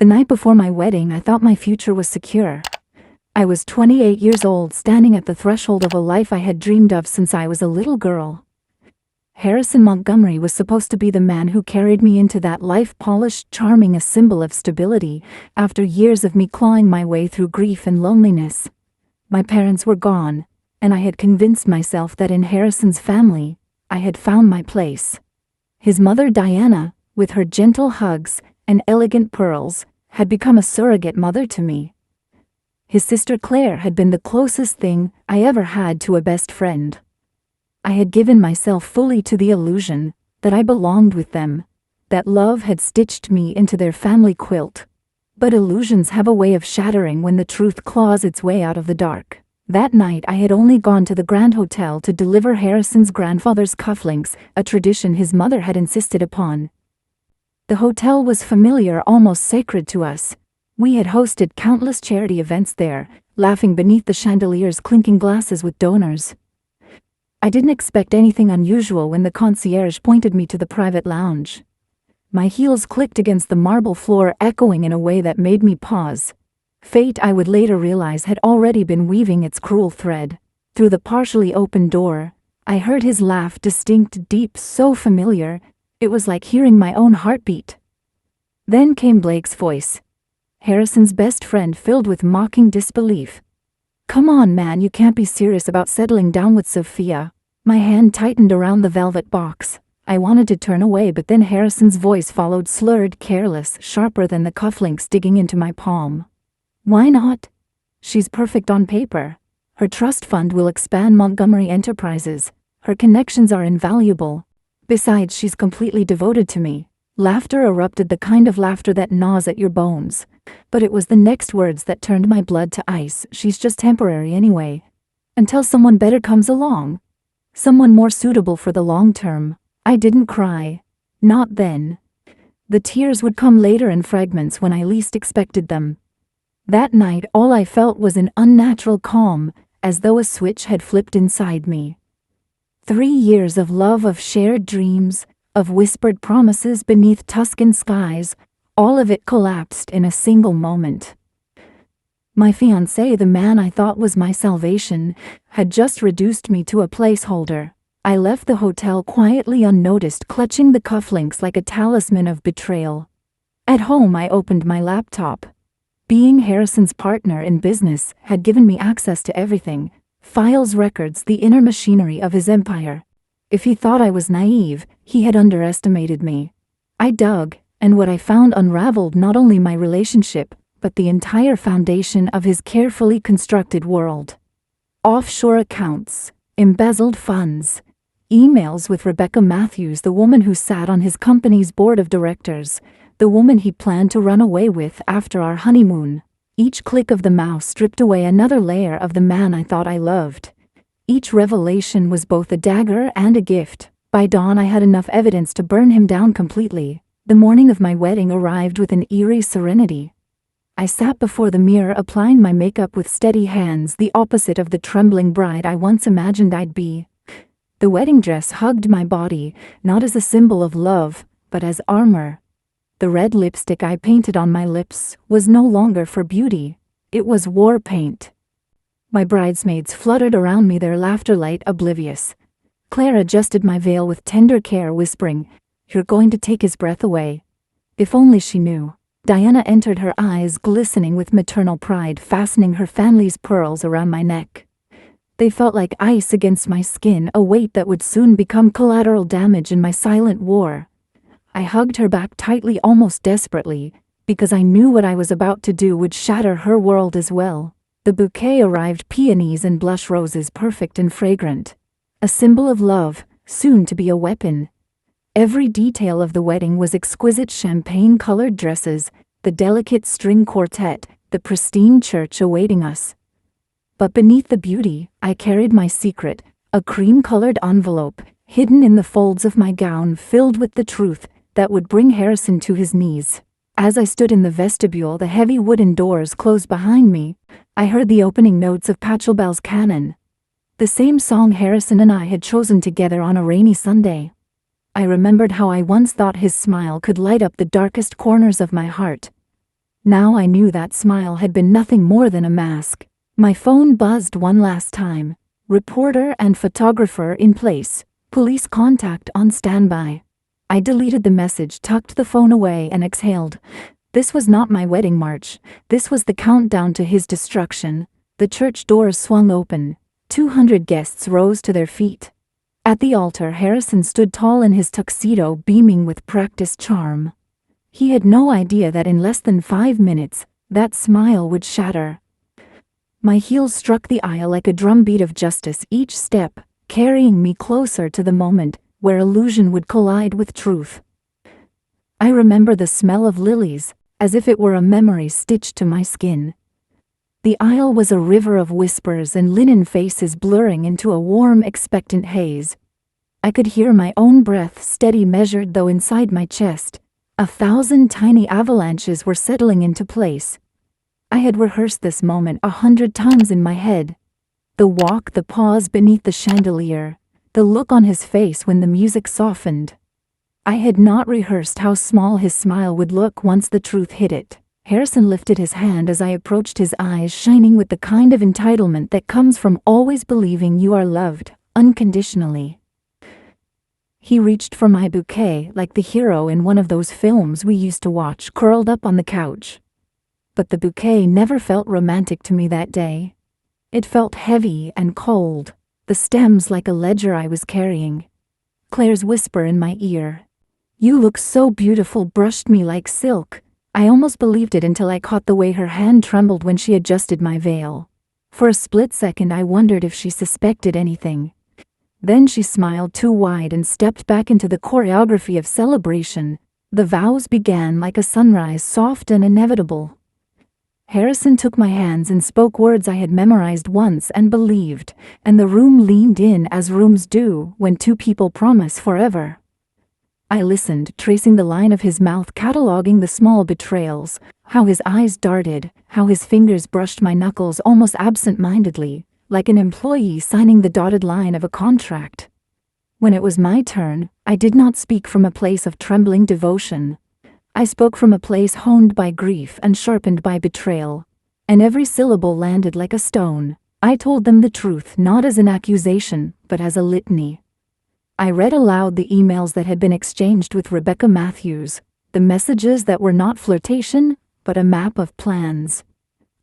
The night before my wedding, I thought my future was secure. I was 28 years old, standing at the threshold of a life I had dreamed of since I was a little girl. Harrison Montgomery was supposed to be the man who carried me into that life, polished, charming, a symbol of stability, after years of me clawing my way through grief and loneliness. My parents were gone, and I had convinced myself that in Harrison's family, I had found my place. His mother, Diana, with her gentle hugs and elegant pearls, had become a surrogate mother to me. His sister Claire had been the closest thing I ever had to a best friend. I had given myself fully to the illusion that I belonged with them, that love had stitched me into their family quilt. But illusions have a way of shattering when the truth claws its way out of the dark. That night I had only gone to the Grand Hotel to deliver Harrison's grandfather's cufflinks, a tradition his mother had insisted upon. The hotel was familiar, almost sacred to us. We had hosted countless charity events there, laughing beneath the chandelier's clinking glasses with donors. I didn't expect anything unusual when the concierge pointed me to the private lounge. My heels clicked against the marble floor, echoing in a way that made me pause. Fate, I would later realize, had already been weaving its cruel thread. Through the partially open door, I heard his laugh, distinct, deep, so familiar, it was like hearing my own heartbeat. Then came Blake's voice, Harrison's best friend, filled with mocking disbelief. "Come on, man, you can't be serious about settling down with Sophia." My hand tightened around the velvet box. I wanted to turn away, but then Harrison's voice followed, slurred, careless, sharper than the cufflinks digging into my palm. "Why not? She's perfect on paper. Her trust fund will expand Montgomery Enterprises. Her connections are invaluable. Besides, she's completely devoted to me." Laughter erupted, the kind of laughter that gnaws at your bones. But it was the next words that turned my blood to ice. "She's just temporary anyway. Until someone better comes along. Someone more suitable for the long term." I didn't cry. Not then. The tears would come later in fragments when I least expected them. That night all I felt was an unnatural calm, as though a switch had flipped inside me. 3 years of love, of shared dreams, of whispered promises beneath Tuscan skies, all of it collapsed in a single moment. My fiancé, the man I thought was my salvation, had just reduced me to a placeholder. I left the hotel quietly, unnoticed, clutching the cufflinks like a talisman of betrayal. At home I opened my laptop. Being Harrison's partner in business had given me access to everything: files, records, the inner machinery of his empire. If he thought I was naive, he had underestimated me. I dug, and what I found unraveled not only my relationship, but the entire foundation of his carefully constructed world. Offshore accounts, embezzled funds, emails with Rebecca Matthews, the woman who sat on his company's board of directors, the woman he planned to run away with after our honeymoon. Each click of the mouse stripped away another layer of the man I thought I loved. Each revelation was both a dagger and a gift. By dawn I had enough evidence to burn him down completely. The morning of my wedding arrived with an eerie serenity. I sat before the mirror, applying my makeup with steady hands, the opposite of the trembling bride I once imagined I'd be. The wedding dress hugged my body, not as a symbol of love, but as armor. The red lipstick I painted on my lips was no longer for beauty, it was war paint. My bridesmaids fluttered around me, their laughter light oblivious. Claire adjusted my veil with tender care, whispering, "You're going to take his breath away." If only she knew. Diana entered, her eyes glistening with maternal pride, fastening her family's pearls around my neck. They felt like ice against my skin, a weight that would soon become collateral damage in my silent war. I hugged her back tightly, almost desperately, because I knew what I was about to do would shatter her world as well. The bouquet arrived, peonies and blush roses, perfect and fragrant. A symbol of love, soon to be a weapon. Every detail of the wedding was exquisite: champagne-colored dresses, the delicate string quartet, the pristine church awaiting us. But beneath the beauty, I carried my secret, a cream-colored envelope, hidden in the folds of my gown, filled with the truth that would bring Harrison to his knees. As I stood in the vestibule, the heavy wooden doors closed behind me, I heard the opening notes of Pachelbel's canon. The same song Harrison and I had chosen together on a rainy Sunday. I remembered how I once thought his smile could light up the darkest corners of my heart. Now I knew that smile had been nothing more than a mask. My phone buzzed one last time. Reporter and photographer in place. Police contact on standby. I deleted the message, tucked the phone away, and exhaled. This was not my wedding march. This was the countdown to his destruction. The church doors swung open. 200 guests rose to their feet. At the altar, Harrison stood tall in his tuxedo, beaming with practiced charm. He had no idea that in less than 5 minutes, that smile would shatter. My heels struck the aisle like a drumbeat of justice, each step carrying me closer to the moment where illusion would collide with truth. I remember the smell of lilies, as if it were a memory stitched to my skin. The aisle was a river of whispers and linen faces blurring into a warm, expectant haze. I could hear my own breath, steady, measured, though inside my chest 1,000 tiny avalanches were settling into place. I had rehearsed this moment 100 times in my head. The walk, the pause beneath the chandelier, the look on his face when the music softened. I had not rehearsed how small his smile would look once the truth hit it. Harrison lifted his hand as I approached, his eyes shining with the kind of entitlement that comes from always believing you are loved, unconditionally. He reached for my bouquet like the hero in one of those films we used to watch, curled up on the couch. But the bouquet never felt romantic to me that day. It felt heavy and cold, the stems like a ledger I was carrying. Claire's whisper in my ear, "You look so beautiful," brushed me like silk. I almost believed it until I caught the way her hand trembled when she adjusted my veil. For a split second I wondered if she suspected anything. Then she smiled too wide and stepped back into the choreography of celebration. The vows began like a sunrise, soft and inevitable. Harrison took my hands and spoke words I had memorized once and believed, and the room leaned in as rooms do when two people promise forever. I listened, tracing the line of his mouth, cataloging the small betrayals, how his eyes darted, how his fingers brushed my knuckles almost absent-mindedly, like an employee signing the dotted line of a contract. When it was my turn, I did not speak from a place of trembling devotion. I spoke from a place honed by grief and sharpened by betrayal, and every syllable landed like a stone. I told them the truth, not as an accusation, but as a litany. I read aloud the emails that had been exchanged with Rebecca Matthews, the messages that were not flirtation, but a map of plans.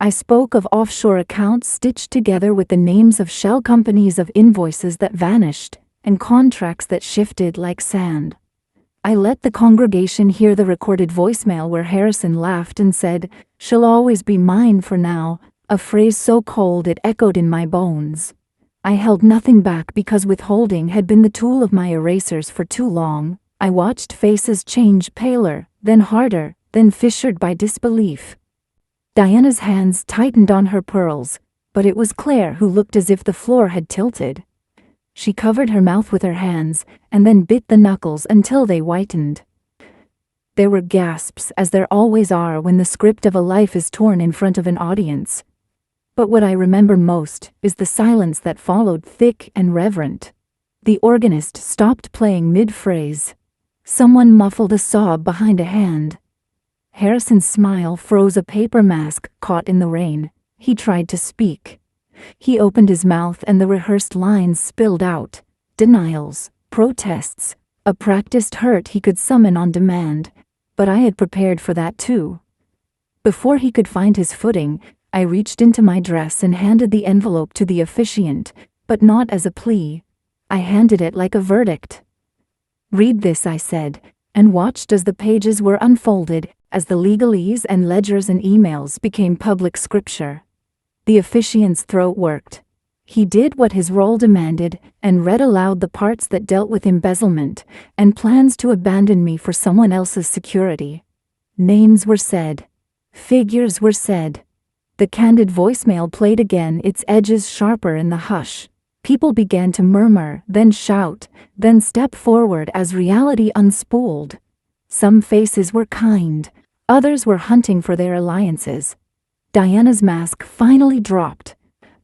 I spoke of offshore accounts stitched together with the names of shell companies, of invoices that vanished, and contracts that shifted like sand. I let the congregation hear the recorded voicemail where Harrison laughed and said, "She'll always be mine for now," a phrase so cold it echoed in my bones. I held nothing back because withholding had been the tool of my erasers for too long. I watched faces change, paler, then harder, then fissured by disbelief. Diana's hands tightened on her pearls, but it was Claire who looked as if the floor had tilted. She covered her mouth with her hands, and then bit the knuckles until they whitened. There were gasps, as there always are when the script of a life is torn in front of an audience. But what I remember most is the silence that followed, thick and reverent. The organist stopped playing mid-phrase. Someone muffled a sob behind a hand. Harrison's smile froze, a paper mask caught in the rain. He tried to speak. He opened his mouth and the rehearsed lines spilled out. Denials, protests, a practiced hurt he could summon on demand. But I had prepared for that too. Before he could find his footing, I reached into my dress and handed the envelope to the officiant, but not as a plea. I handed it like a verdict. "Read this," I said, and watched as the pages were unfolded, as the legalese and ledgers and emails became public scripture. The officiant's throat worked. He did what his role demanded and read aloud the parts that dealt with embezzlement and plans to abandon me for someone else's security. Names were said. Figures were said. The candid voicemail played again, its edges sharper in the hush. People began to murmur, then shout, then step forward as reality unspooled. Some faces were kind, others were hunting for their alliances. Diana's mask finally dropped.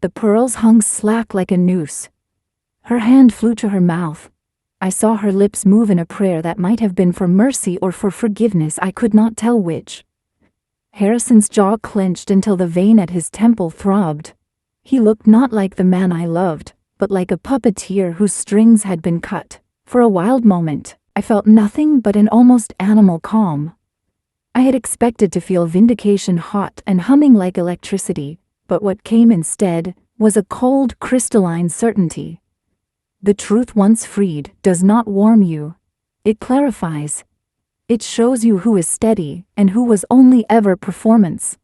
The pearls hung slack like a noose. Her hand flew to her mouth. I saw her lips move in a prayer that might have been for mercy or for forgiveness, I could not tell which. Harrison's jaw clenched until the vein at his temple throbbed. He looked not like the man I loved, but like a puppeteer whose strings had been cut. For a wild moment, I felt nothing but an almost animal calm. I had expected to feel vindication hot and humming like electricity, but what came instead was a cold, crystalline certainty. The truth once freed does not warm you. It clarifies. It shows you who is steady and who was only ever performance.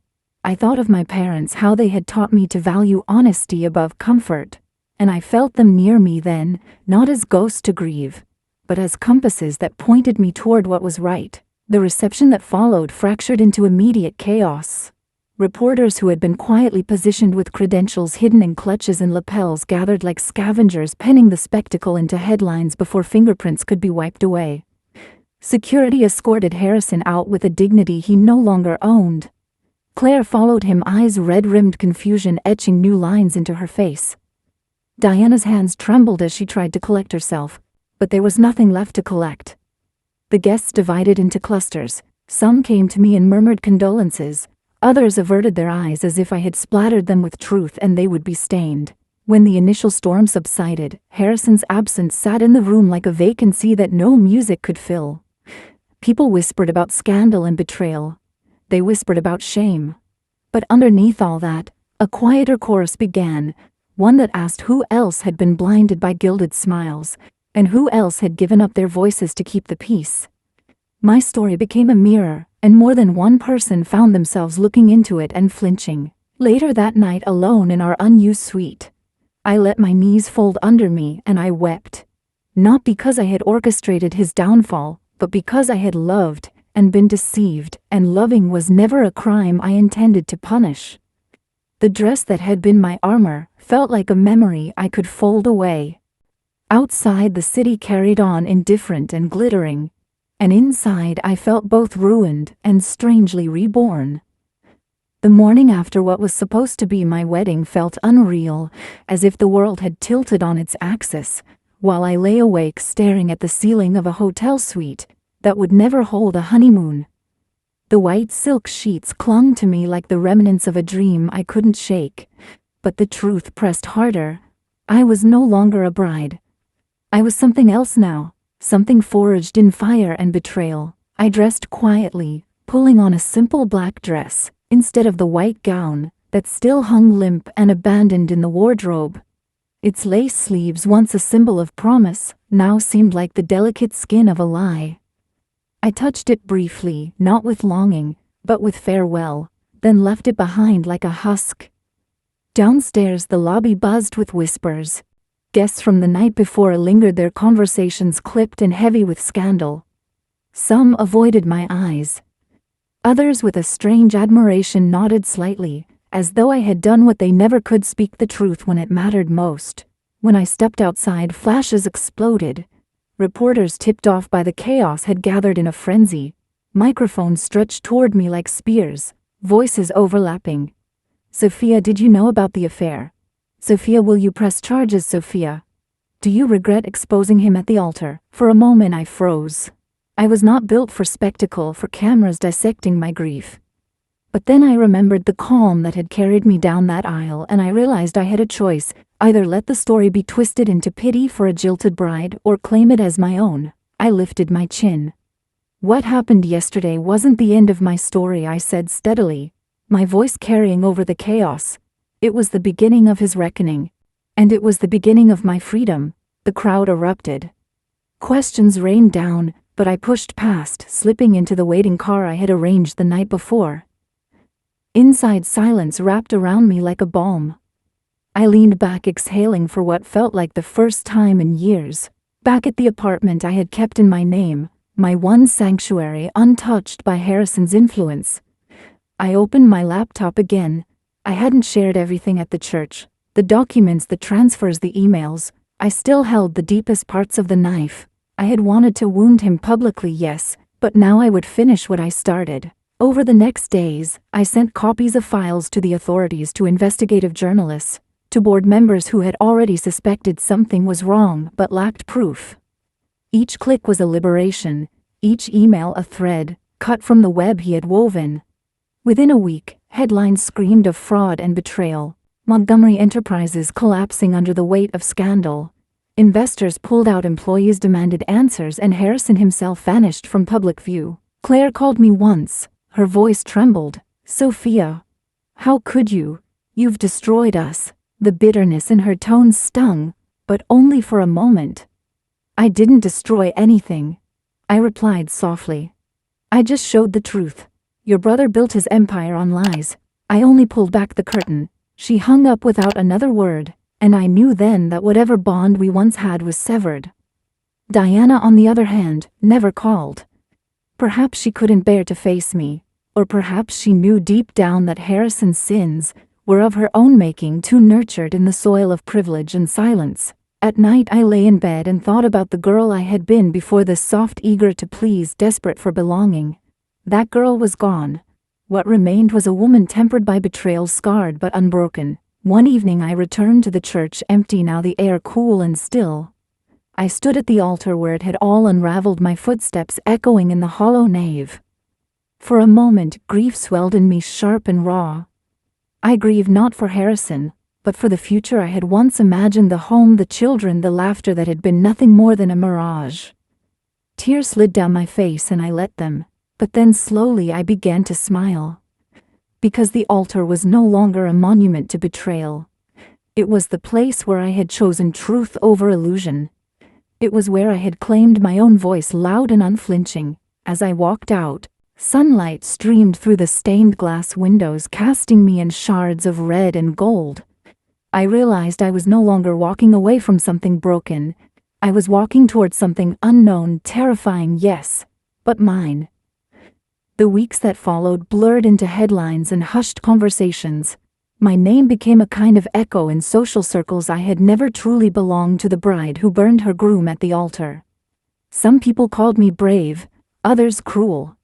I thought of my parents, how they had taught me to value honesty above comfort, and I felt them near me then, not as ghosts to grieve, but as compasses that pointed me toward what was right. The reception that followed fractured into immediate chaos. Reporters who had been quietly positioned with credentials hidden in clutches and lapels gathered like scavengers, penning the spectacle into headlines before fingerprints could be wiped away. Security escorted Harrison out with a dignity he no longer owned. Claire followed him, eyes red-rimmed, confusion etching new lines into her face. Diana's hands trembled as she tried to collect herself, but there was nothing left to collect. The guests divided into clusters. Some came to me and murmured condolences. Others averted their eyes as if I had splattered them with truth and they would be stained. When the initial storm subsided, Harrison's absence sat in the room like a vacancy that no music could fill. People whispered about scandal and betrayal. They whispered about shame. But underneath all that, a quieter chorus began, one that asked who else had been blinded by gilded smiles, and who else had given up their voices to keep the peace. My story became a mirror, and more than one person found themselves looking into it and flinching. Later that night, alone in our unused suite, I let my knees fold under me and I wept. Not because I had orchestrated his downfall, but because I had loved and been deceived, and loving was never a crime I intended to punish. The dress that had been my armor felt like a memory I could fold away. Outside, the city carried on, indifferent and glittering, and inside I felt both ruined and strangely reborn. The morning after what was supposed to be my wedding felt unreal, as if the world had tilted on its axis, while I lay awake staring at the ceiling of a hotel suite that would never hold a honeymoon. The white silk sheets clung to me like the remnants of a dream I couldn't shake, but the truth pressed harder. I was no longer a bride. I was something else now, something forged in fire and betrayal. I dressed quietly, pulling on a simple black dress, instead of the white gown that still hung limp and abandoned in the wardrobe. Its lace sleeves, once a symbol of promise, now seemed like the delicate skin of a lie. I touched it briefly, not with longing, but with farewell, then left it behind like a husk. Downstairs, the lobby buzzed with whispers. Guests from the night before lingered, their conversations clipped and heavy with scandal. Some avoided my eyes. Others, with a strange admiration, nodded slightly, as though I had done what they never could: speak the truth when it mattered most. When I stepped outside, flashes exploded. Reporters, tipped off by the chaos, had gathered in a frenzy. Microphones stretched toward me like spears, voices overlapping. Sophia, did you know about the affair? Sophia, will you press charges? Sophia, do you regret exposing him at the altar? For a moment I froze. I was not built for spectacle, for cameras dissecting my grief. But then I remembered the calm that had carried me down that aisle, and I realized I had a choice: either let the story be twisted into pity for a jilted bride, or claim it as my own. I lifted my chin. What happened yesterday wasn't the end of my story, I said steadily, my voice carrying over the chaos. It was the beginning of his reckoning. And it was the beginning of my freedom. The crowd erupted. Questions rained down, but I pushed past, slipping into the waiting car I had arranged the night before. Inside, silence wrapped around me like a balm. I leaned back, exhaling for what felt like the first time in years. Back at the apartment I had kept in my name, my one sanctuary untouched by Harrison's influence. I opened my laptop again. I hadn't shared everything at the church. The documents, the transfers, the emails. I still held the deepest parts of the knife. I had wanted to wound him publicly, yes, but now I would finish what I started. Over the next days, I sent copies of files to the authorities, to investigative journalists, to board members who had already suspected something was wrong but lacked proof. Each click was a liberation, each email a thread cut from the web he had woven. Within a week, headlines screamed of fraud and betrayal. Montgomery Enterprises collapsing under the weight of scandal. Investors pulled out, employees demanded answers, and Harrison himself vanished from public view. Claire called me once. Her voice trembled. "Sophia, how could you? You've destroyed us." The bitterness in her tone stung, but only for a moment. "I didn't destroy anything," I replied softly. "I just showed the truth. Your brother built his empire on lies. I only pulled back the curtain." She hung up without another word, and I knew then that whatever bond we once had was severed. Diana, on the other hand, never called. Perhaps she couldn't bear to face me, or perhaps she knew deep down that Harrison's sins were of her own making, too nurtured in the soil of privilege and silence. At night I lay in bed and thought about the girl I had been before, this soft, eager to please, desperate for belonging. That girl was gone. What remained was a woman tempered by betrayal, scarred but unbroken. One evening I returned to the church, empty now, the air cool and still. I stood at the altar where it had all unraveled, my footsteps echoing in the hollow nave. For a moment, grief swelled in me, sharp and raw. I grieved not for Harrison, but for the future I had once imagined, the home, the children, the laughter that had been nothing more than a mirage. Tears slid down my face and I let them. But then slowly I began to smile. Because the altar was no longer a monument to betrayal. It was the place where I had chosen truth over illusion. It was where I had claimed my own voice, loud and unflinching. As I walked out, sunlight streamed through the stained glass windows, casting me in shards of red and gold. I realized I was no longer walking away from something broken. I was walking towards something unknown, terrifying, yes, but mine. The weeks that followed blurred into headlines and hushed conversations. My name became a kind of echo in social circles. I had never truly belonged to the bride who burned her groom at the altar. Some people called me brave, others cruel.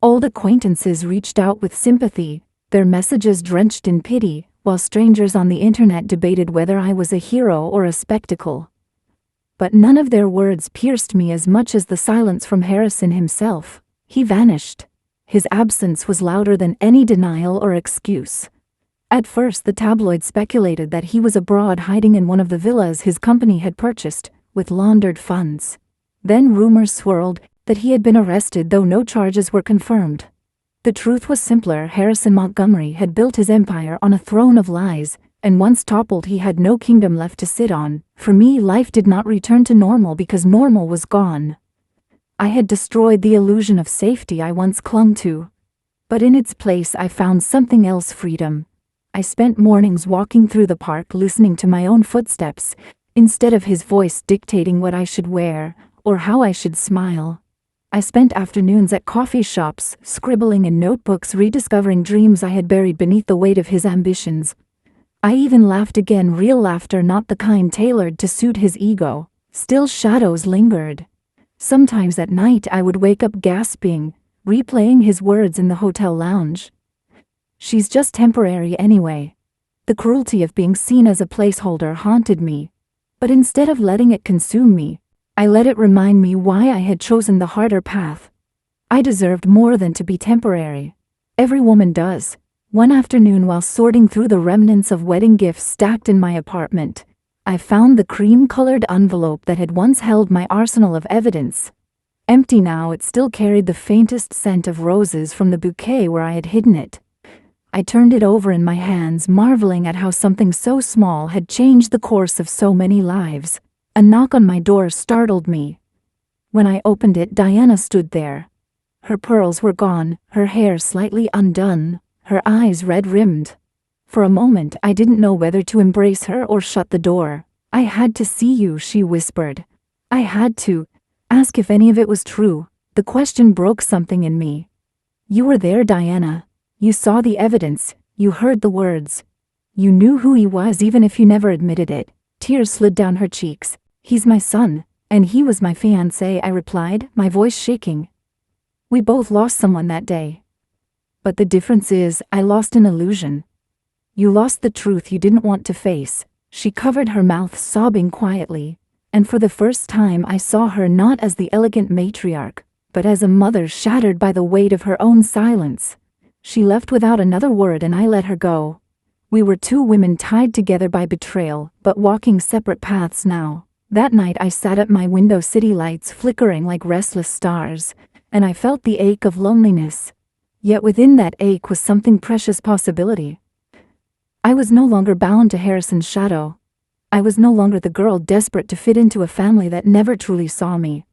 Old acquaintances reached out with sympathy, their messages drenched in pity, while strangers on the internet debated whether I was a hero or a spectacle. But none of their words pierced me as much as the silence from Harrison himself. He vanished. His absence was louder than any denial or excuse. At first the tabloids speculated that he was abroad, hiding in one of the villas his company had purchased, with laundered funds. Then rumors swirled that he had been arrested, though no charges were confirmed. The truth was simpler. Harrison Montgomery had built his empire on a throne of lies, and once toppled he had no kingdom left to sit on. For me, life did not return to normal because normal was gone. I had destroyed the illusion of safety I once clung to. But in its place I found something else: freedom. I spent mornings walking through the park, listening to my own footsteps, instead of his voice dictating what I should wear, or how I should smile. I spent afternoons at coffee shops, scribbling in notebooks, rediscovering dreams I had buried beneath the weight of his ambitions. I even laughed again, real laughter, not the kind tailored to suit his ego. Still, shadows lingered. Sometimes at night I would wake up gasping, replaying his words in the hotel lounge. "She's just temporary anyway." The cruelty of being seen as a placeholder haunted me. But instead of letting it consume me, I let it remind me why I had chosen the harder path. I deserved more than to be temporary. Every woman does. One afternoon, while sorting through the remnants of wedding gifts stacked in my apartment, I found the cream-colored envelope that had once held my arsenal of evidence. Empty now, it still carried the faintest scent of roses from the bouquet where I had hidden it. I turned it over in my hands, marveling at how something so small had changed the course of so many lives. A knock on my door startled me. When I opened it, Diana stood there. Her pearls were gone, her hair slightly undone, her eyes red-rimmed. For a moment I didn't know whether to embrace her or shut the door. "I had to see you," she whispered. "I had to ask if any of it was true." The question broke something in me. "You were there, Diana. You saw the evidence, you heard the words. You knew who he was even if you never admitted it." Tears slid down her cheeks. "He's my son, and he was my fiancé," I replied, my voice shaking. "We both lost someone that day. But the difference is, I lost an illusion. You lost the truth you didn't want to face." She covered her mouth, sobbing quietly, and for the first time I saw her not as the elegant matriarch, but as a mother shattered by the weight of her own silence. She left without another word and I let her go. We were two women tied together by betrayal, but walking separate paths now. That night I sat at my window, city lights flickering like restless stars, and I felt the ache of loneliness. Yet within that ache was something precious: possibility. I was no longer bound to Harrison's shadow. I was no longer the girl desperate to fit into a family that never truly saw me.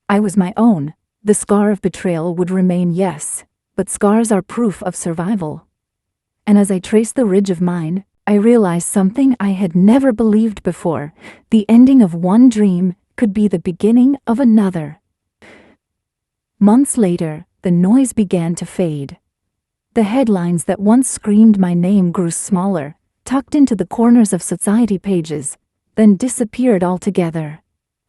I was my own. The scar of betrayal would remain, yes, but scars are proof of survival. And as I traced the ridge of mine, I realized something I had never believed before. The ending of one dream could be the beginning of another. Months later, the noise began to fade. The headlines that once screamed my name grew smaller, tucked into the corners of society pages, then disappeared altogether.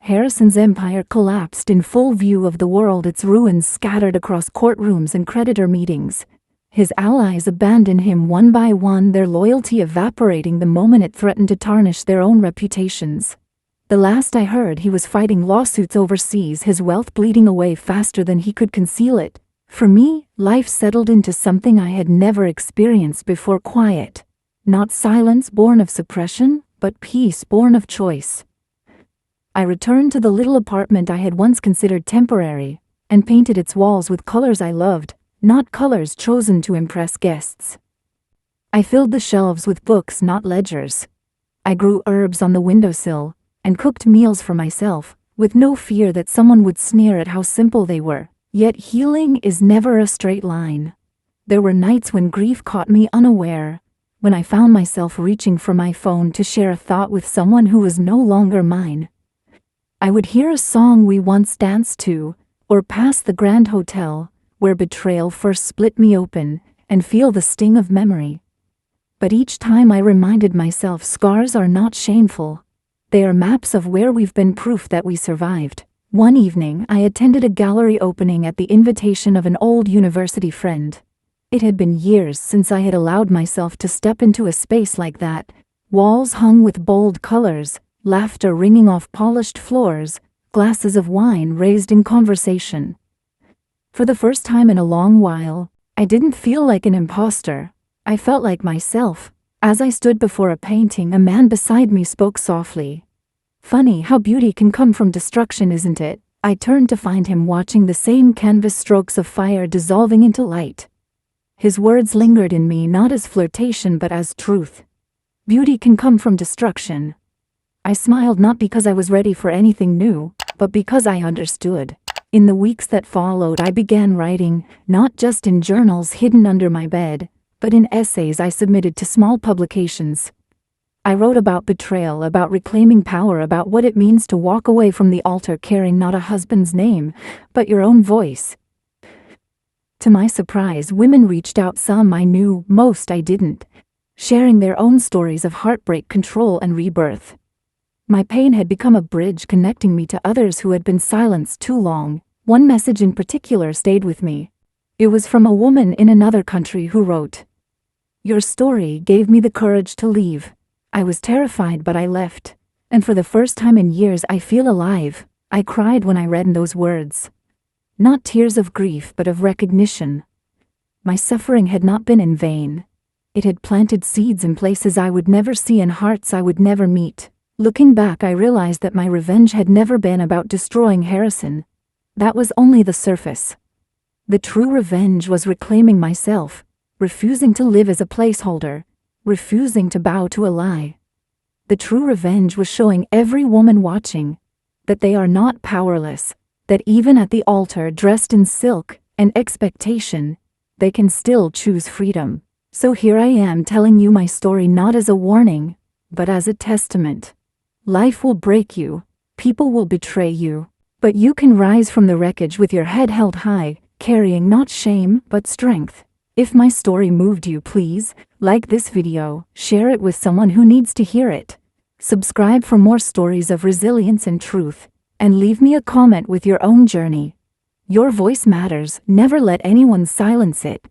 Harrison's empire collapsed in full view of the world, its ruins scattered across courtrooms and creditor meetings. His allies abandoned him one by one, their loyalty evaporating the moment it threatened to tarnish their own reputations. The last I heard, he was fighting lawsuits overseas, his wealth bleeding away faster than he could conceal it. For me, life settled into something I had never experienced before: quiet. Not silence born of suppression, but peace born of choice. I returned to the little apartment I had once considered temporary, and painted its walls with colors I loved, not colors chosen to impress guests. I filled the shelves with books, not ledgers. I grew herbs on the windowsill, and cooked meals for myself, with no fear that someone would sneer at how simple they were. Yet healing is never a straight line. There were nights when grief caught me unaware, when I found myself reaching for my phone to share a thought with someone who was no longer mine. I would hear a song we once danced to, or pass the Grand Hotel, where betrayal first split me open, and feel the sting of memory. But each time I reminded myself, scars are not shameful. They are maps of where we've been, proof that we survived. One evening, I attended a gallery opening at the invitation of an old university friend. It had been years since I had allowed myself to step into a space like that. Walls hung with bold colors, laughter ringing off polished floors, glasses of wine raised in conversation. For the first time in a long while, I didn't feel like an imposter. I felt like myself. As I stood before a painting, a man beside me spoke softly. "Funny how beauty can come from destruction, isn't it?" I turned to find him watching the same canvas strokes of fire dissolving into light. His words lingered in me, not as flirtation but as truth. Beauty can come from destruction. I smiled, not because I was ready for anything new, but because I understood. In the weeks that followed, I began writing, not just in journals hidden under my bed, but in essays I submitted to small publications. I wrote about betrayal, about reclaiming power, about what it means to walk away from the altar carrying not a husband's name, but your own voice. To my surprise, women reached out, some I knew, most I didn't, sharing their own stories of heartbreak, control, and rebirth. My pain had become a bridge connecting me to others who had been silenced too long. One message in particular stayed with me. It was from a woman in another country who wrote, "Your story gave me the courage to leave. I was terrified, but I left. And for the first time in years, I feel alive." I cried when I read those words. Not tears of grief, but of recognition. My suffering had not been in vain. It had planted seeds in places I would never see and hearts I would never meet. Looking back, I realized that my revenge had never been about destroying Harrison. That was only the surface. The true revenge was reclaiming myself, refusing to live as a placeholder, refusing to bow to a lie. The true revenge was showing every woman watching that they are not powerless, that even at the altar, dressed in silk and expectation, they can still choose freedom. So here I am, telling you my story not as a warning, but as a testament. Life will break you, people will betray you, but you can rise from the wreckage with your head held high, carrying not shame but strength. If my story moved you, please like this video, share it with someone who needs to hear it. Subscribe for more stories of resilience and truth, and leave me a comment with your own journey. Your voice matters, never let anyone silence it.